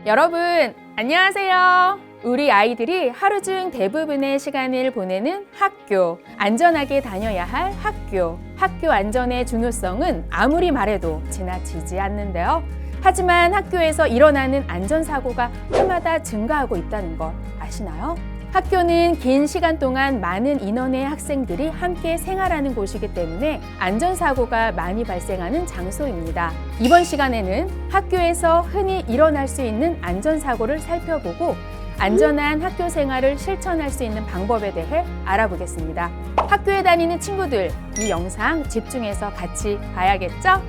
여러분, 안녕하세요. 우리 아이들이 하루 중 대부분의 시간을 보내는 학교, 안전하게 다녀야 할 학교. 학교 안전의 중요성은 아무리 말해도 지나치지 않는데요. 하지만 학교에서 일어나는 안전사고가 해마다 증가하고 있다는 것 아시나요? 학교는 긴 시간 동안 많은 인원의 학생들이 함께 생활하는 곳이기 때문에 안전사고가 많이 발생하는 장소입니다. 이번 시간에는 학교에서 흔히 일어날 수 있는 안전사고를 살펴보고 안전한 학교 생활을 실천할 수 있는 방법에 대해 알아보겠습니다. 학교에 다니는 친구들, 이 영상 집중해서 같이 봐야겠죠?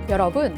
여러분,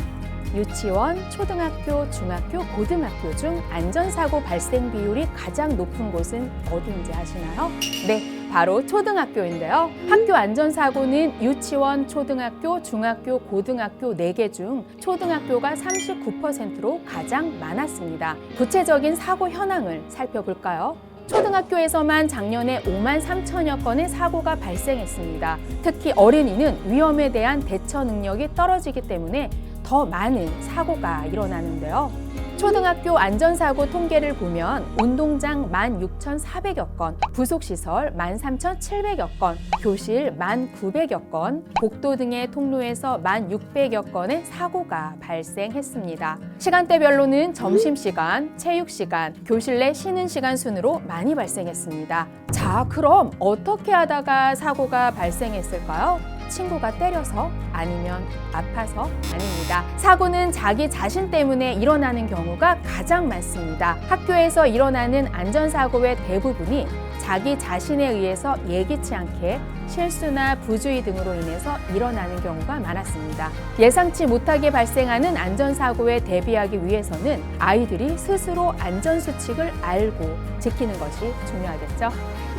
유치원, 초등학교, 중학교, 고등학교 중 안전사고 발생 비율이 가장 높은 곳은 어디인지 아시나요? 네, 바로 초등학교인데요. 학교 안전사고는 유치원, 초등학교, 중학교, 고등학교 4개 중 초등학교가 39%로 가장 많았습니다. 구체적인 사고 현황을 살펴볼까요? 초등학교에서만 작년에 5만 3천여 건의 사고가 발생했습니다. 특히 어린이는 위험에 대한 대처 능력이 떨어지기 때문에 더 많은 사고가 일어나는데요. 초등학교 안전사고 통계를 보면 운동장 16,400여 건, 부속시설 13,700여 건, 교실 1,900여 건, 복도 등의 통로에서 1,600여 건의 사고가 발생했습니다. 시간대별로는 점심시간, 체육시간, 교실 내 쉬는 시간 순으로 많이 발생했습니다. 자, 그럼 어떻게 하다가 사고가 발생했을까요? 친구가 때려서? 아니면 아파서? 아닙니다. 사고는 자기 자신 때문에 일어나는 경우가 가장 많습니다. 학교에서 일어나는 안전사고의 대부분이 자기 자신에 의해서 예기치 않게 실수나 부주의 등으로 인해서 일어나는 경우가 많았습니다. 예상치 못하게 발생하는 안전사고에 대비하기 위해서는 아이들이 스스로 안전수칙을 알고 지키는 것이 중요하겠죠.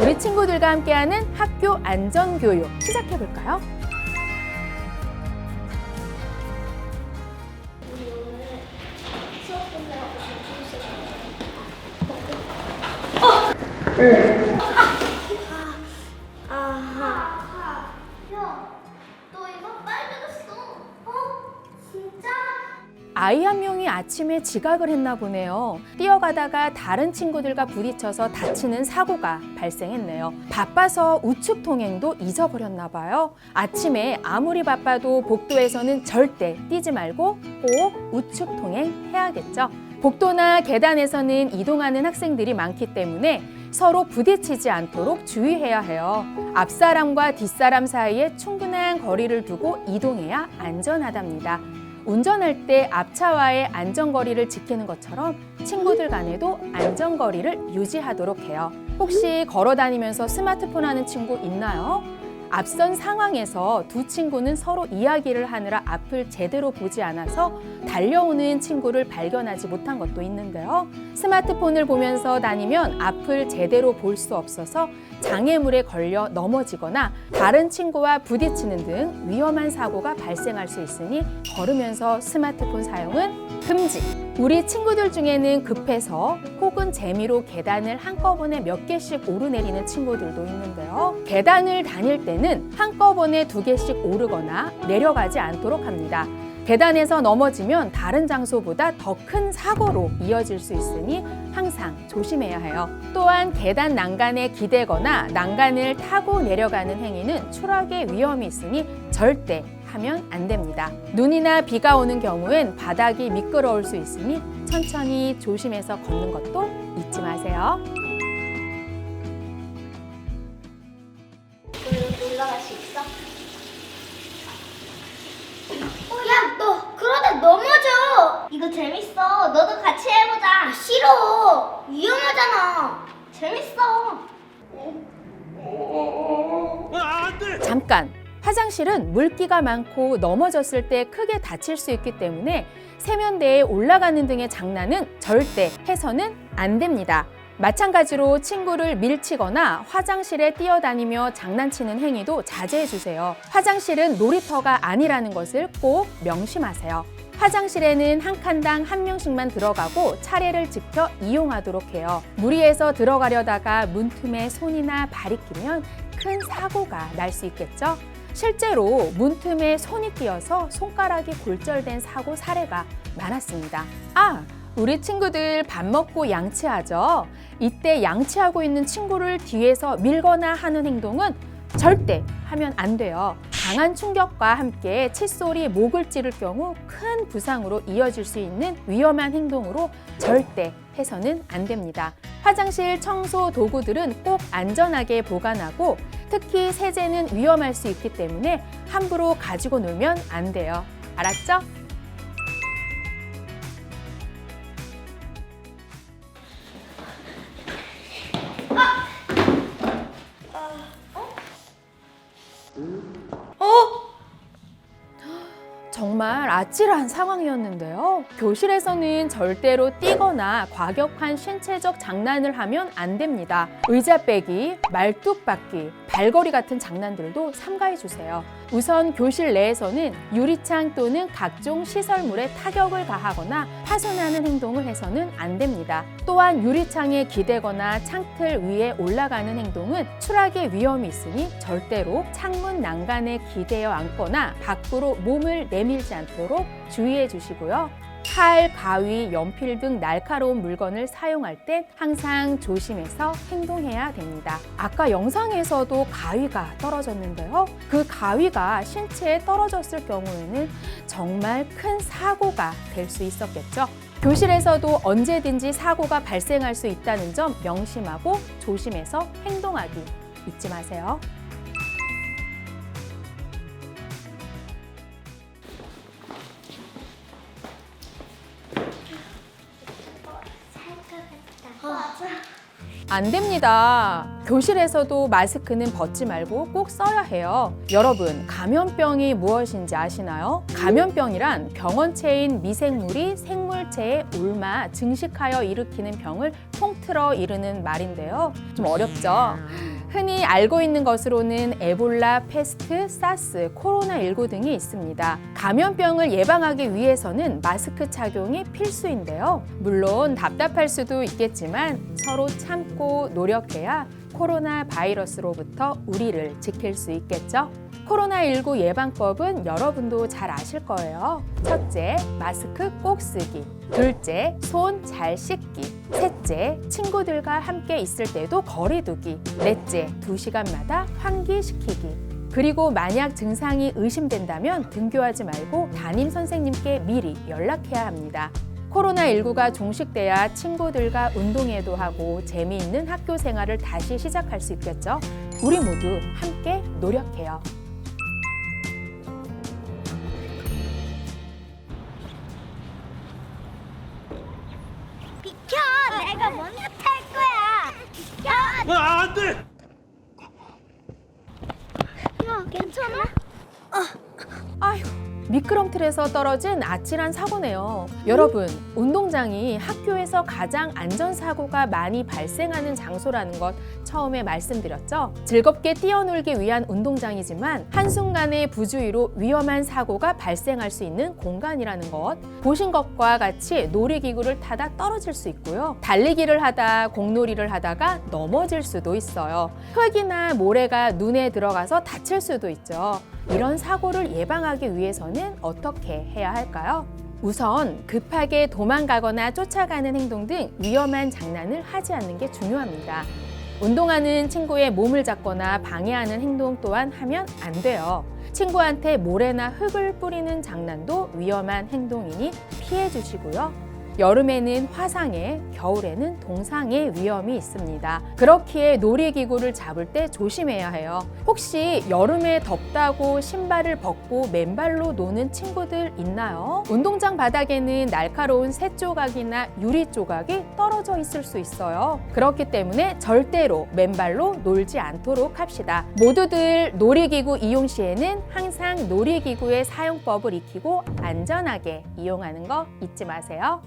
우리 친구들과 함께하는 학교 안전교육 시작해볼까요? 응. 야, 너 이마 빨개졌어. 진짜? 아이 한 명이 아침에 지각을 했나 보네요. 뛰어가다가 다른 친구들과 부딪혀서 다치는 사고가 발생했네요. 바빠서 우측 통행도 잊어버렸나 봐요. 아침에 아무리 바빠도 복도에서는 절대 뛰지 말고 꼭 우측 통행해야겠죠. 복도나 계단에서는 이동하는 학생들이 많기 때문에 서로 부딪히지 않도록 주의해야 해요. 앞사람과 뒷사람 사이에 충분한 거리를 두고 이동해야 안전하답니다. 운전할 때 앞차와의 안전거리를 지키는 것처럼 친구들 간에도 안전거리를 유지하도록 해요. 혹시 걸어다니면서 스마트폰 하는 친구 있나요? 앞선 상황에서 두 친구는 서로 이야기를 하느라 앞을 제대로 보지 않아서 달려오는 친구를 발견하지 못한 것도 있는데요. 스마트폰을 보면서 다니면 앞을 제대로 볼 수 없어서 장애물에 걸려 넘어지거나 다른 친구와 부딪히는 등 위험한 사고가 발생할 수 있으니 걸으면서 스마트폰 사용은 금지! 우리 친구들 중에는 급해서 혹은 재미로 계단을 한꺼번에 몇 개씩 오르내리는 친구들도 있는데요. 계단을 다닐 때는 한꺼번에 2개씩 오르거나 내려가지 않도록 합니다. 계단에서 넘어지면 다른 장소보다 더 큰 사고로 이어질 수 있으니 항상 조심해야 해요. 또한 계단 난간에 기대거나 난간을 타고 내려가는 행위는 추락의 위험이 있으니 절대 하면 안 됩니다. 눈이나 비가 오는 경우엔 바닥이 미끄러울 수 있으니 천천히 조심해서 걷는 것도 잊지 마세요. 여기 올라갈 수 있어? 야, 너 그러다 넘어져. 이거 재밌어. 너도 같이 해보자. 싫어. 위험하잖아. 재밌어. 잠깐! 화장실은 물기가 많고 넘어졌을 때 크게 다칠 수 있기 때문에 세면대에 올라가는 등의 장난은 절대 해서는 안 됩니다. 마찬가지로 친구를 밀치거나 화장실에 뛰어다니며 장난치는 행위도 자제해 주세요. 화장실은 놀이터가 아니라는 것을 꼭 명심하세요. 화장실에는 한 칸당 한 명씩만 들어가고 차례를 지켜 이용하도록 해요. 무리해서 들어가려다가 문틈에 손이나 발이 끼면 큰 사고가 날 수 있겠죠? 실제로 문틈에 손이 끼어서 손가락이 골절된 사고 사례가 많았습니다. 우리 친구들 밥 먹고 양치하죠. 이때 양치하고 있는 친구를 뒤에서 밀거나 하는 행동은 절대 하면 안 돼요. 강한 충격과 함께 칫솔이 목을 찌를 경우 큰 부상으로 이어질 수 있는 위험한 행동으로 절대 해서는 안 됩니다. 화장실 청소 도구들은 꼭 안전하게 보관하고 특히 세제는 위험할 수 있기 때문에 함부로 가지고 놀면 안 돼요. 알았죠? 정말 아찔한 상황이었는데요. 교실에서는 절대로 뛰거나 과격한 신체적 장난을 하면 안 됩니다. 의자 빼기, 말뚝 박기, 발걸이 같은 장난들도 삼가해 주세요. 우선 교실 내에서는 유리창 또는 각종 시설물에 타격을 가하거나 파손하는 행동을 해서는 안 됩니다. 또한 유리창에 기대거나 창틀 위에 올라가는 행동은 추락의 위험이 있으니 절대로 창문 난간에 기대어 앉거나 밖으로 몸을 내밀지 않도록 주의해 주시고요. 칼, 가위, 연필 등 날카로운 물건을 사용할 땐 항상 조심해서 행동해야 됩니다. 아까 영상에서도 가위가 떨어졌는데요. 그 가위가 신체에 떨어졌을 경우에는 정말 큰 사고가 될 수 있었겠죠. 교실에서도 언제든지 사고가 발생할 수 있다는 점 명심하고 조심해서 행동하기 잊지 마세요. 안 됩니다. 교실에서도 마스크는 벗지 말고 꼭 써야 해요. 여러분, 감염병이 무엇인지 아시나요? 감염병이란 병원체인 미생물이 생물체에 옮아 증식하여 일으키는 병을 통틀어 이르는 말인데요. 좀 어렵죠? 흔히 알고 있는 것으로는 에볼라, 패스트, 사스, 코로나19 등이 있습니다. 감염병을 예방하기 위해서는 마스크 착용이 필수인데요. 물론 답답할 수도 있겠지만 서로 참고 노력해야 코로나 바이러스로부터 우리를 지킬 수 있겠죠? 코로나19 예방법은 여러분도 잘 아실 거예요. 첫째, 마스크 꼭 쓰기. 둘째, 손 잘 씻기. 셋째, 친구들과 함께 있을 때도 거리 두기. 넷째, 2시간마다 환기시키기. 그리고 만약 증상이 의심된다면 등교하지 말고 담임 선생님께 미리 연락해야 합니다. 코로나19가 종식돼야 친구들과 운동회도 하고 재미있는 학교 생활을 다시 시작할 수 있겠죠? 우리 모두 함께 노력해요. 비켜! 내가 먼저 탈 거야! 비켜! 안 돼! 야, 괜찮아? 아휴, 미끄럼틀에서 떨어진 아찔한 사고네요. 여러분, 운동장이 학교에서 가장 안전사고가 많이 발생하는 장소라는 것 처음에 말씀드렸죠? 즐겁게 뛰어놀기 위한 운동장이지만 한순간의 부주의로 위험한 사고가 발생할 수 있는 공간이라는 것. 보신 것과 같이 놀이기구를 타다 떨어질 수 있고요. 달리기를 하다 공놀이를 하다가 넘어질 수도 있어요. 흙이나 모래가 눈에 들어가서 다칠 수도 있죠. 이런 사고를 예방하기 위해서는 어떻게 해야 할까요? 우선 급하게 도망가거나 쫓아가는 행동 등 위험한 장난을 하지 않는 게 중요합니다. 운동하는 친구의 몸을 잡거나 방해하는 행동 또한 하면 안 돼요. 친구한테 모래나 흙을 뿌리는 장난도 위험한 행동이니 피해 주시고요. 여름에는 화상에, 겨울에는 동상의 위험이 있습니다. 그렇기에 놀이기구를 잡을 때 조심해야 해요. 혹시 여름에 덥다고 신발을 벗고 맨발로 노는 친구들 있나요? 운동장 바닥에는 날카로운 새 조각이나 유리 조각이 떨어져 있을 수 있어요. 그렇기 때문에 절대로 맨발로 놀지 않도록 합시다. 모두들 놀이기구 이용 시에는 항상 놀이기구의 사용법을 익히고 안전하게 이용하는 거 잊지 마세요.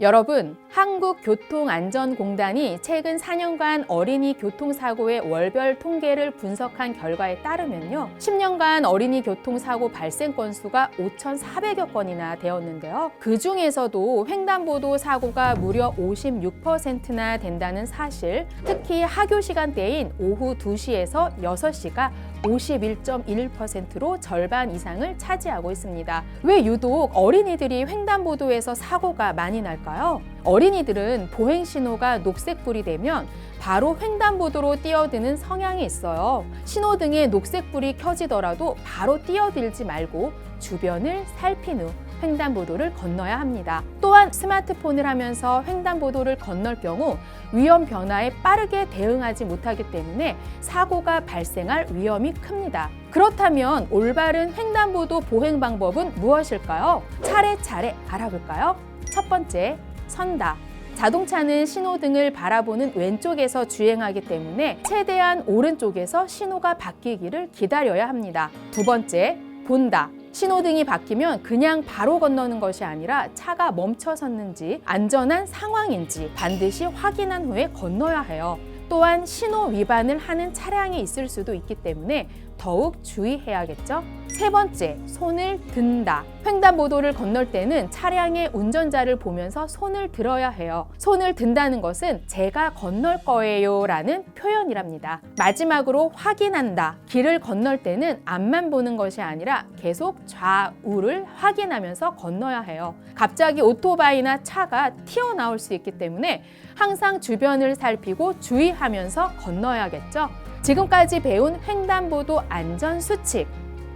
여러분, 한국교통안전공단이 최근 4년간 어린이 교통사고의 월별 통계를 분석한 결과에 따르면요. 10년간 어린이 교통사고 발생 건수가 5,400여 건이나 되었는데요. 그 중에서도 횡단보도 사고가 무려 56%나 된다는 사실, 특히 하교 시간대인 오후 2시에서 6시가 51.1%로 절반 이상을 차지하고 있습니다. 왜 유독 어린이들이 횡단보도에서 사고가 많이 날까요? 어린이들은 보행 신호가 녹색불이 되면 바로 횡단보도로 뛰어드는 성향이 있어요. 신호등에 녹색불이 켜지더라도 바로 뛰어들지 말고 주변을 살핀 후 횡단보도를 건너야 합니다. 또한 스마트폰을 하면서 횡단보도를 건널 경우 위험 변화에 빠르게 대응하지 못하기 때문에 사고가 발생할 위험이 큽니다. 그렇다면 올바른 횡단보도 보행 방법은 무엇일까요? 차례차례 알아볼까요? 첫 번째, 선다. 자동차는 신호등을 바라보는 왼쪽에서 주행하기 때문에 최대한 오른쪽에서 신호가 바뀌기를 기다려야 합니다. 두 번째, 본다. 신호등이 바뀌면 그냥 바로 건너는 것이 아니라 차가 멈춰섰는지 안전한 상황인지 반드시 확인한 후에 건너야 해요. 또한 신호 위반을 하는 차량이 있을 수도 있기 때문에 더욱 주의해야겠죠? 세 번째, 손을 든다. 횡단보도를 건널 때는 차량의 운전자를 보면서 손을 들어야 해요. 손을 든다는 것은 제가 건널 거예요 라는 표현이랍니다. 마지막으로 확인한다. 길을 건널 때는 앞만 보는 것이 아니라 계속 좌우를 확인하면서 건너야 해요. 갑자기 오토바이나 차가 튀어나올 수 있기 때문에 항상 주변을 살피고 주의하면서 건너야겠죠? 지금까지 배운 횡단보도 안전 수칙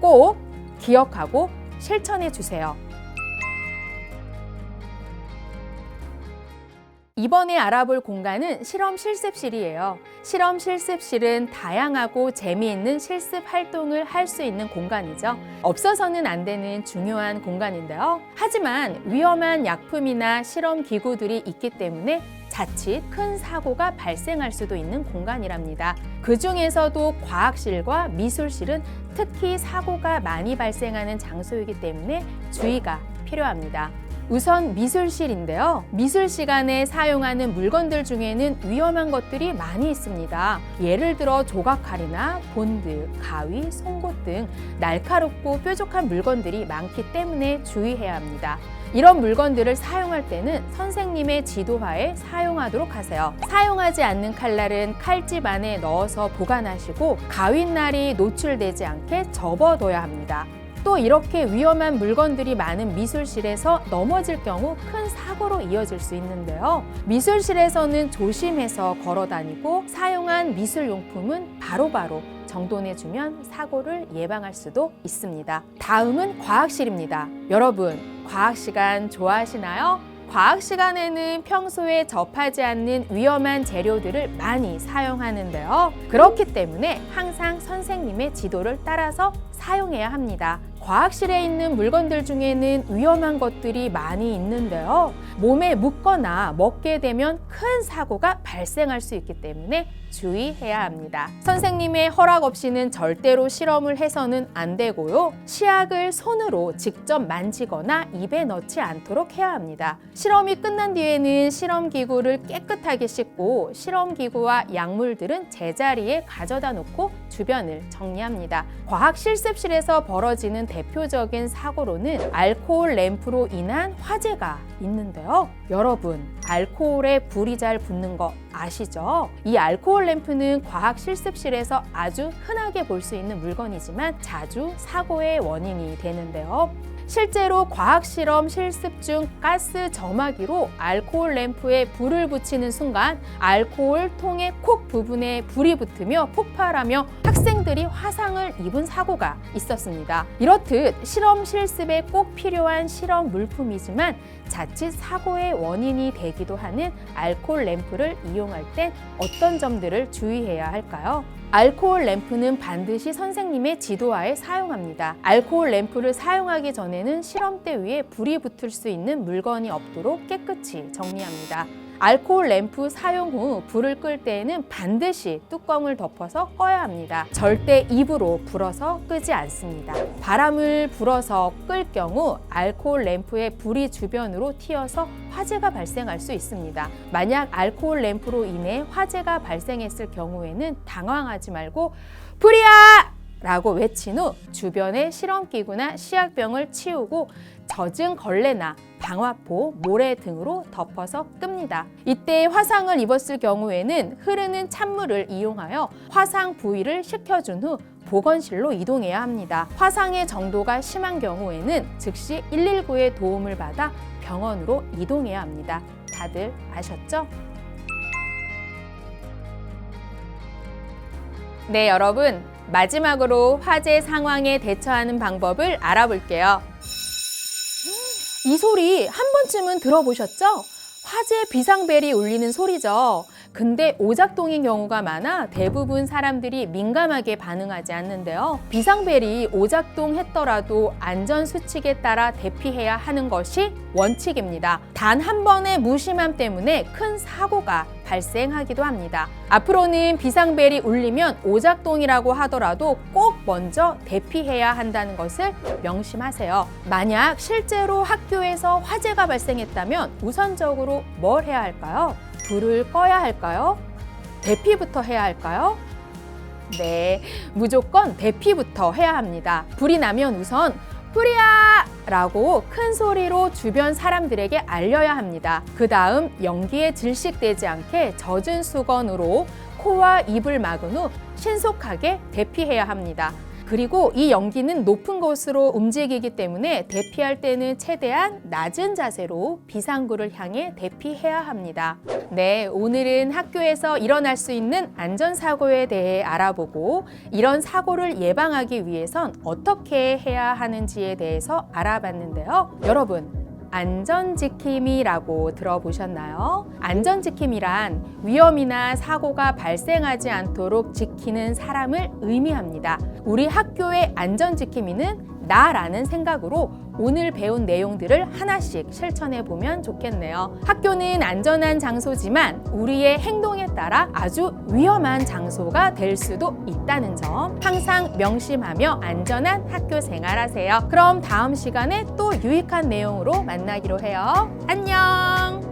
꼭 기억하고 실천해 주세요. 이번에 알아볼 공간은 실험 실습실이에요. 실험 실습실은 다양하고 재미있는 실습 활동을 할 수 있는 공간이죠. 없어서는 안 되는 중요한 공간인데요. 하지만 위험한 약품이나 실험 기구들이 있기 때문에 자칫 큰 사고가 발생할 수도 있는 공간이랍니다. 그 중에서도 과학실과 미술실은 특히 사고가 많이 발생하는 장소이기 때문에 주의가 필요합니다. 우선 미술실인데요. 미술 시간에 사용하는 물건들 중에는 위험한 것들이 많이 있습니다. 예를 들어 조각칼이나 본드, 가위, 송곳 등 날카롭고 뾰족한 물건들이 많기 때문에 주의해야 합니다. 이런 물건들을 사용할 때는 선생님의 지도하에 사용하도록 하세요. 사용하지 않는 칼날은 칼집 안에 넣어서 보관하시고 가윗날이 노출되지 않게 접어둬야 합니다. 또 이렇게 위험한 물건들이 많은 미술실에서 넘어질 경우 큰 사고로 이어질 수 있는데요. 미술실에서는 조심해서 걸어 다니고 사용한 미술용품은 바로바로 정돈해주면 사고를 예방할 수도 있습니다. 다음은 과학실입니다. 여러분, 과학 시간 좋아하시나요? 과학 시간에는 평소에 접하지 않는 위험한 재료들을 많이 사용하는데요. 그렇기 때문에 항상 선생님의 지도를 따라서 사용해야 합니다. 과학실에 있는 물건들 중에는 위험한 것들이 많이 있는데요. 몸에 묻거나 먹게 되면 큰 사고가 발생할 수 있기 때문에 주의해야 합니다. 선생님의 허락 없이는 절대로 실험을 해서는 안 되고요. 시약을 손으로 직접 만지거나 입에 넣지 않도록 해야 합니다. 실험이 끝난 뒤에는 실험기구를 깨끗하게 씻고 실험기구와 약물들은 제자리에 가져다 놓고 주변을 정리합니다. 과학 실습실에서 벌어지는 대표적인 사고로는 알코올 램프로 인한 화재가 있는데요. 여러분, 알코올에 불이 잘 붙는 거 아시죠? 이 알코올 램프는 과학 실습실에서 아주 흔하게 볼 수 있는 물건이지만 자주 사고의 원인이 되는데요. 실제로 과학실험 실습 중 가스 점화기로 알코올 램프에 불을 붙이는 순간 알코올 통의 콕 부분에 불이 붙으며 폭발하며 학생들이 화상을 입은 사고가 있었습니다. 이렇듯 실험 실습에 꼭 필요한 실험 물품이지만 자칫 사고의 원인이 되기도 하는 알코올 램프를 이용할 땐 어떤 점들을 주의해야 할까요? 알코올 램프는 반드시 선생님의 지도하에 사용합니다. 알코올 램프를 사용하기 전에는 실험대 위에 불이 붙을 수 있는 물건이 없도록 깨끗이 정리합니다. 알코올 램프 사용 후 불을 끌 때에는 반드시 뚜껑을 덮어서 꺼야 합니다. 절대 입으로 불어서 끄지 않습니다. 바람을 불어서 끌 경우 알코올 램프의 불이 주변으로 튀어서 화재가 발생할 수 있습니다. 만약 알코올 램프로 인해 화재가 발생했을 경우에는 당황하지 말고 불이야! 라고 외친 후 주변의 실험기구나 시약병을 치우고 젖은 걸레나 방화포, 모래 등으로 덮어서 끕니다. 이때 화상을 입었을 경우에는 흐르는 찬물을 이용하여 화상 부위를 식혀준 후 보건실로 이동해야 합니다. 화상의 정도가 심한 경우에는 즉시 119의 도움을 받아 병원으로 이동해야 합니다. 다들 아셨죠? 네, 여러분. 마지막으로 화재 상황에 대처하는 방법을 알아볼게요. 이 소리 한 번쯤은 들어보셨죠? 화재 비상벨이 울리는 소리죠. 근데 오작동인 경우가 많아 대부분 사람들이 민감하게 반응하지 않는데요. 비상벨이 오작동했더라도 안전수칙에 따라 대피해야 하는 것이 원칙입니다. 단 한 번의 무심함 때문에 큰 사고가 발생하기도 합니다. 앞으로는 비상벨이 울리면 오작동이라고 하더라도 꼭 먼저 대피해야 한다는 것을 명심하세요. 만약 실제로 학교에서 화재가 발생했다면 우선적으로 뭘 해야 할까요? 불을 꺼야 할까요? 대피부터 해야 할까요? 네, 무조건 대피부터 해야 합니다. 불이 나면 우선 불이야! 라고 큰 소리로 주변 사람들에게 알려야 합니다. 그 다음 연기에 질식되지 않게 젖은 수건으로 코와 입을 막은 후 신속하게 대피해야 합니다. 그리고 이 연기는 높은 곳으로 움직이기 때문에 대피할 때는 최대한 낮은 자세로 비상구를 향해 대피해야 합니다. 네, 오늘은 학교에서 일어날 수 있는 안전사고에 대해 알아보고 이런 사고를 예방하기 위해선 어떻게 해야 하는지에 대해서 알아봤는데요. 여러분, 안전지킴이라고 들어보셨나요? 안전지킴이란 위험이나 사고가 발생하지 않도록 지키는 사람을 의미합니다. 우리 학교의 안전지킴이는 나라는 생각으로 오늘 배운 내용들을 하나씩 실천해 보면 좋겠네요. 학교는 안전한 장소지만 우리의 행동에 따라 아주 위험한 장소가 될 수도 있다는 점 항상 명심하며 안전한 학교 생활하세요. 그럼 다음 시간에 또 유익한 내용으로 만나기로 해요. 안녕!